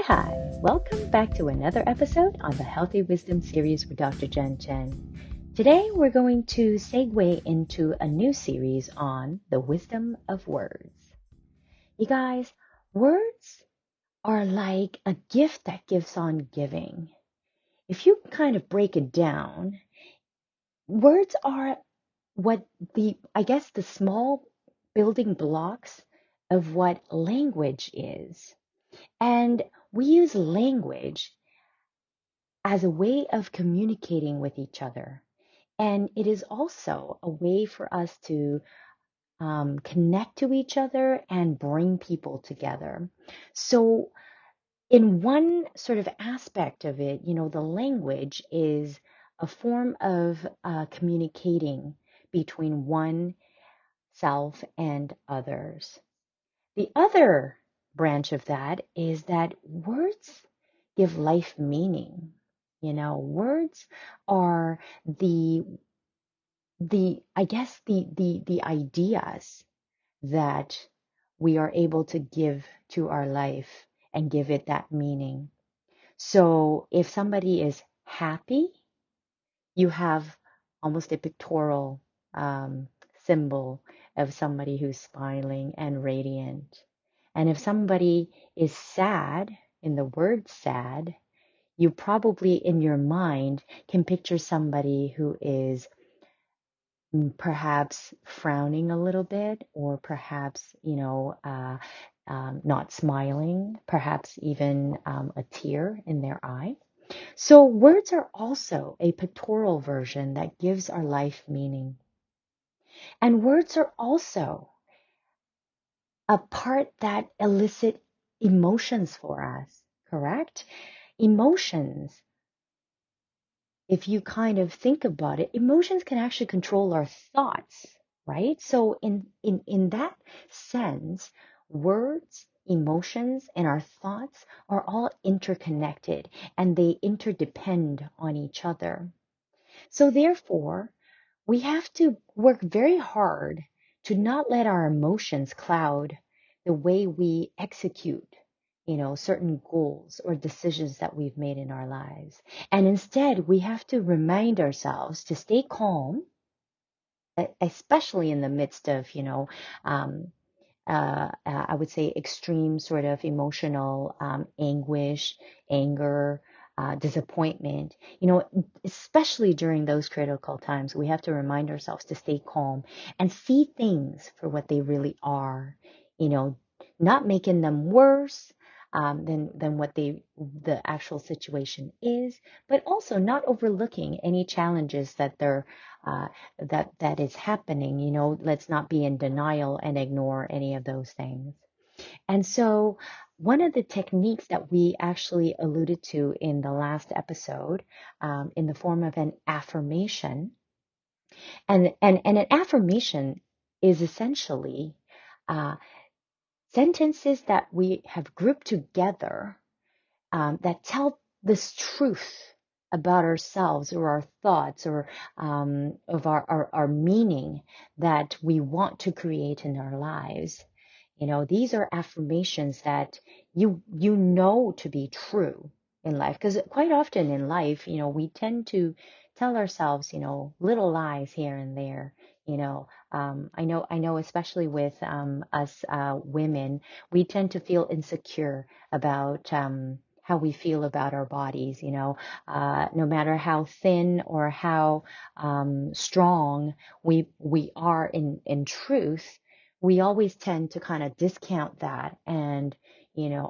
Hi. Welcome back to another episode on the Healthy Wisdom series with Dr. Jen Chen. Today we're going to segue into a new series on the wisdom of words. You guys, words are like a gift that gives on giving. If you kind of break it down, words are what the small building blocks of what language is. And we use language as a way of communicating with each other. And it is also a way for us to connect to each other and bring people together. So, in one sort of aspect of it, the language is a form of communicating between one self and others. The other branch of that is that words give life meaning. Words are the ideas that we are able to give to our life and give it that meaning. So if somebody is happy, you have almost a pictorial symbol of somebody who's smiling and radiant. And if somebody is sad, in the word sad, you probably in your mind can picture somebody who is perhaps frowning a little bit, or perhaps, not smiling, perhaps even a tear in their eye. So words are also a pictorial version that gives our life meaning. And words are also a part that elicit emotions for us, correct? Emotions, if you kind of think about it, emotions can actually control our thoughts, right? So in that sense, words, emotions, and our thoughts are all interconnected and they interdepend on each other. So therefore, we have to work very hard to not let our emotions cloud the way we execute, certain goals or decisions that we've made in our lives. And instead, we have to remind ourselves to stay calm, especially in the midst of, I would say extreme sort of emotional anguish, anger, disappointment. Especially during those critical times, we have to remind ourselves to stay calm and see things for what they really are. Not making them worse than what the actual situation is, but also not overlooking any challenges uh, that is happening. Let's not be in denial and ignore any of those things. And so one of the techniques that we actually alluded to in the last episode, in the form of an affirmation, and an affirmation is essentially uh, sentences that we have grouped together, that tell this truth about ourselves or our thoughts, or of our meaning that we want to create in our lives. These are affirmations that you know to be true in life, because quite often in life, we tend to tell ourselves, little lies here and there. I know, especially with us women, we tend to feel insecure about how we feel about our bodies. No matter how thin or how strong we are in truth, we always tend to kind of discount that and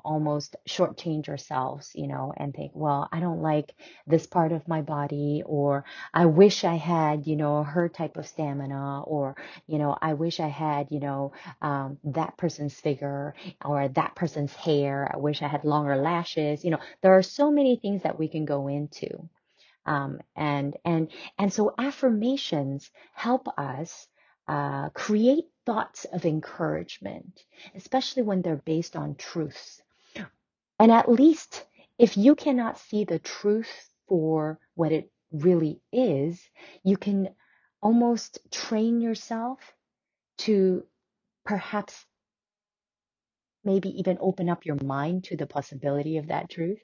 almost shortchange ourselves, and think, well, I don't like this part of my body, or I wish I had, her type of stamina, or I wish I had, that person's figure, or that person's hair. I wish I had longer lashes. There are so many things that we can go into. And so affirmations help us create thoughts of encouragement, especially when they're based on truths. And at least if you cannot see the truth for what it really is, you can almost train yourself to perhaps maybe even open up your mind to the possibility of that truth.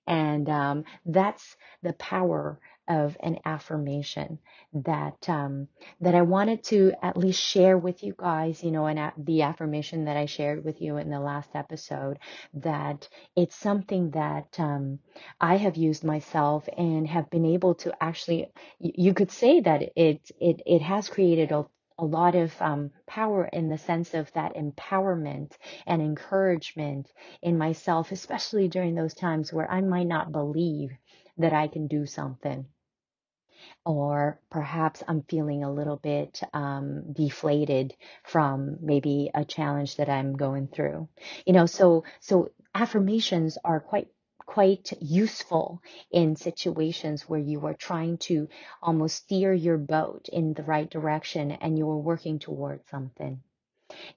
And that's the power of an affirmation that I wanted to at least share with you guys, and the affirmation that I shared with you in the last episode, that it's something that I have used myself and have been able to actually, you could say that it has created a lot of power in the sense of that empowerment and encouragement in myself, especially during those times where I might not believe that I can do something, or perhaps I'm feeling a little bit deflated from maybe a challenge that I'm going through. So affirmations are quite useful in situations where you are trying to almost steer your boat in the right direction and you are working towards something.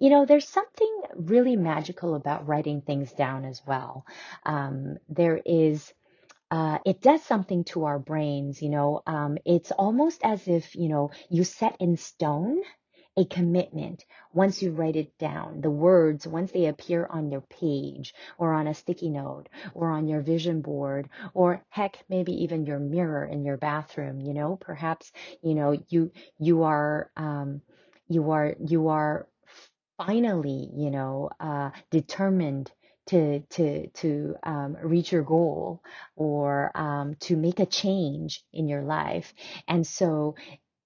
There's something really magical about writing things down as well. It does something to our brains. It's almost as if, you set in stone a commitment once you write it down. The words, once they appear on your page or on a sticky note or on your vision board, or heck, maybe even your mirror in your bathroom, perhaps, you are, you are finally, determined to reach your goal, or to make a change in your life. And so,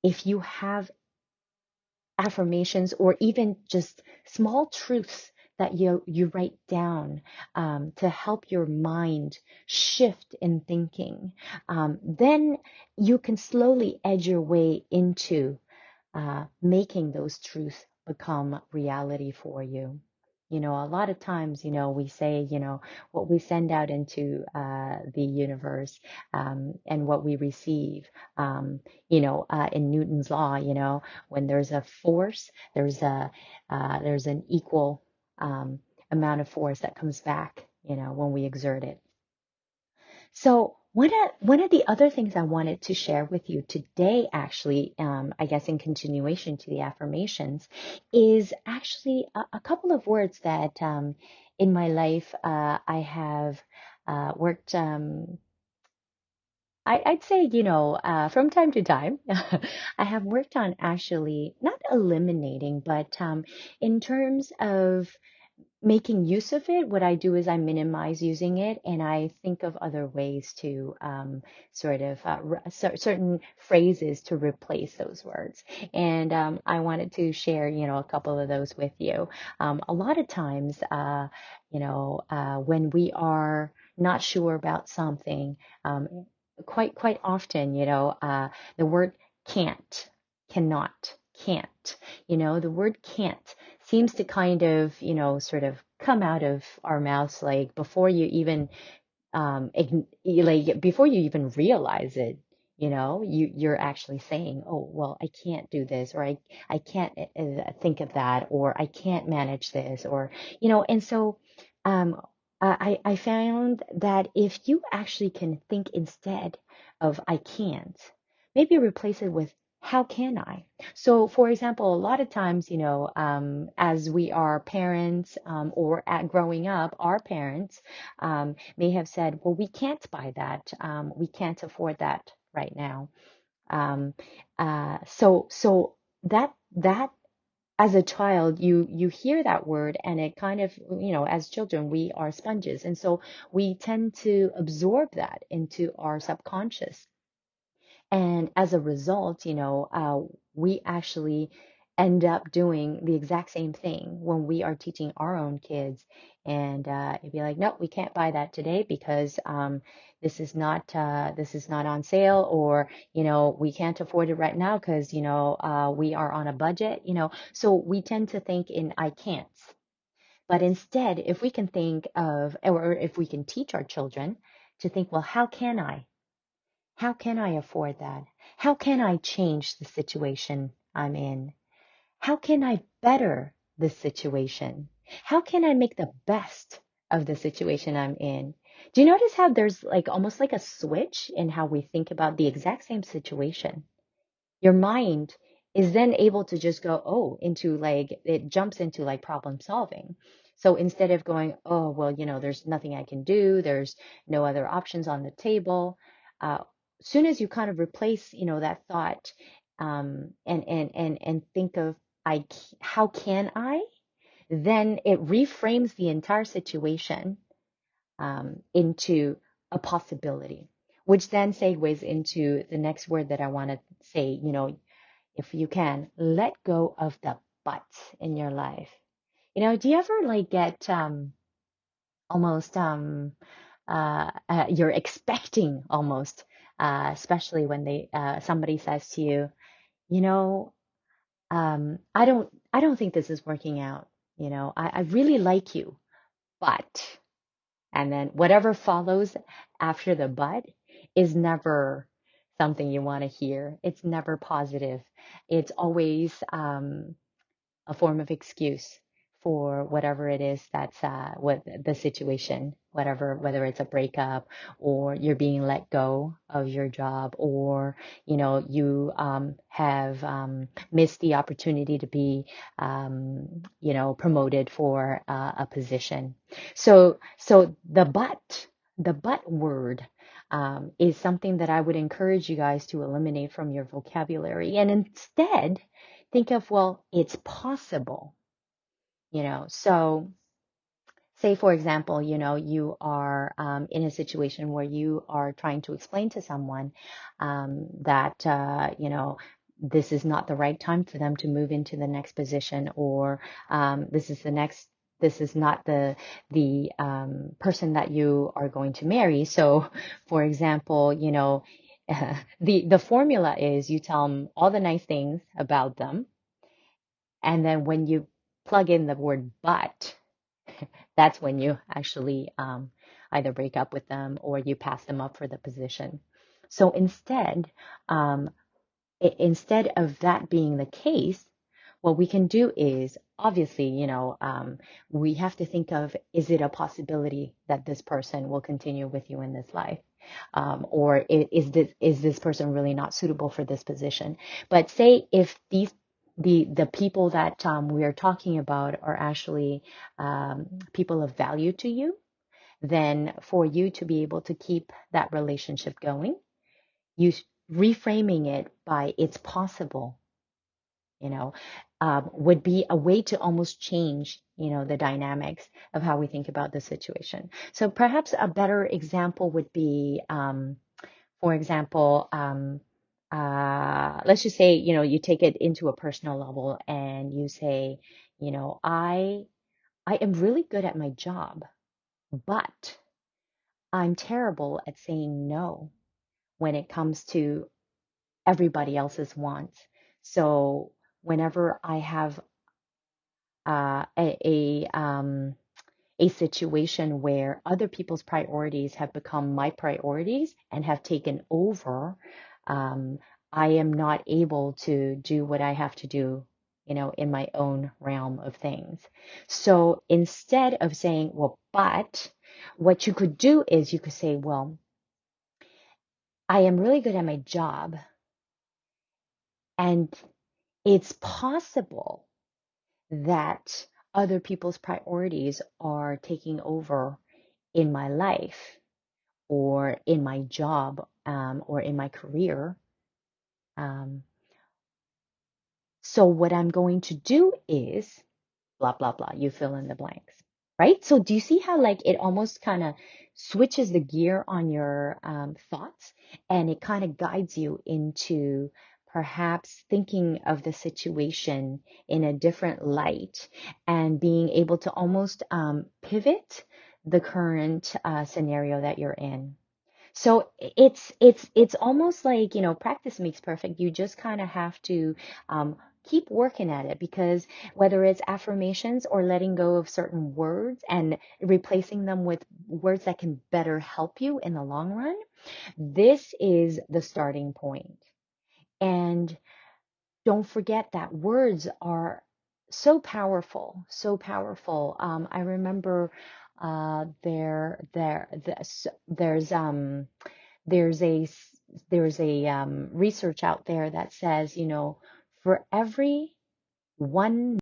if you have affirmations or even just small truths that you write down to help your mind shift in thinking, then you can slowly edge your way into making those truths become reality for you. A lot of times, we say, what we send out into the universe, and what we receive, in Newton's law, when there's a force, there's an equal amount of force that comes back, when we exert it. So one of the other things I wanted to share with you today, actually, I guess in continuation to the affirmations, is actually a couple of words that in my life I have worked. I'd say, from time to time, I have worked on actually not eliminating, but in terms of making use of it, what I do is I minimize using it and I think of other ways to sort of certain phrases to replace those words. And I wanted to share, a couple of those with you. A lot of times, when we are not sure about something, quite often, the word can't, cannot, can't, the word can't seems to kind of, sort of come out of our mouths like before you even like before you even realize it, you're actually saying, oh, well, I can't do this, or I can't think of that, or I can't manage this, or, and so um, I found that if you actually can think instead of I can't, maybe replace it with how can I? So, for example, a lot of times, as we are parents, or at growing up, our parents may have said, well, we can't buy that. We can't afford that right now. Um, so that as a child, you hear that word and it kind of, as children, we are sponges. And so we tend to absorb that into our subconscious. And as a result, we actually end up doing the exact same thing when we are teaching our own kids. And it'd be like, no, we can't buy that today because this is not on sale, or we can't afford it right now because we are on a budget. So we tend to think in I can't. But instead, if we can think of, or if we can teach our children to think, well, how can I? How can I afford that? How can I change the situation I'm in? How can I better the situation? How can I make the best of the situation I'm in? Do you notice how there's like almost like a switch in how we think about the exact same situation? Your mind is then able to just go, oh, into like, it jumps into like problem solving. So instead of going, oh, well, there's nothing I can do, there's no other options on the table. Soon as you kind of replace, that thought, and think of, how can I? Then it reframes the entire situation into a possibility, which then segues into the next word that I want to say, if you can, let go of the but in your life. Do you ever like get almost you're expecting almost, especially when somebody says to you, you know, I don't think this is working out. I really like you, but, and then whatever follows after the but is never something you want to hear. It's never positive. It's always a form of excuse for whatever it is that's what the situation, whatever, whether it's a breakup or you're being let go of your job, or you have missed the opportunity to be promoted for a position. So the but word is something that I would encourage you guys to eliminate from your vocabulary, and instead think of, well, it's possible. So say, for example, you are in a situation where you are trying to explain to someone that, this is not the right time for them to move into the next position, or this is not the person that you are going to marry. So, for example, the formula is you tell them all the nice things about them, and then when you plug in the word but, that's when you actually either break up with them or you pass them up for the position. So um, instead of that being the case, what we can do is, obviously, we have to think of, is it a possibility that this person will continue with you in this life? Or is this person really not suitable for this position? But say if the people that we are talking about are actually people of value to you, then for you to be able to keep that relationship going, you reframing it by it's possible, you know, would be a way to almost change, the dynamics of how we think about the situation. So perhaps a better example would be, for example, let's just say, you take it into a personal level and you say, I am really good at my job, but I'm terrible at saying no when it comes to everybody else's wants. So whenever I have a situation where other people's priorities have become my priorities and have taken over, um, I am not able to do what I have to do, in my own realm of things. So instead of saying, well, but what you could do is you could say, well, I am really good at my job, and it's possible that other people's priorities are taking over in my life or in my job, or in my career. Um, so what I'm going to do is blah, blah, blah. You fill in the blanks, right? So do you see how like it almost kind of switches the gear on your thoughts, and it kind of guides you into perhaps thinking of the situation in a different light and being able to almost pivot the current scenario that you're in. So it's almost like, practice makes perfect. You just kind of have to keep working at it, because whether it's affirmations or letting go of certain words and replacing them with words that can better help you in the long run, this is the starting point. And don't forget that words are so powerful, so powerful. I remember there's a research out there that says, for every one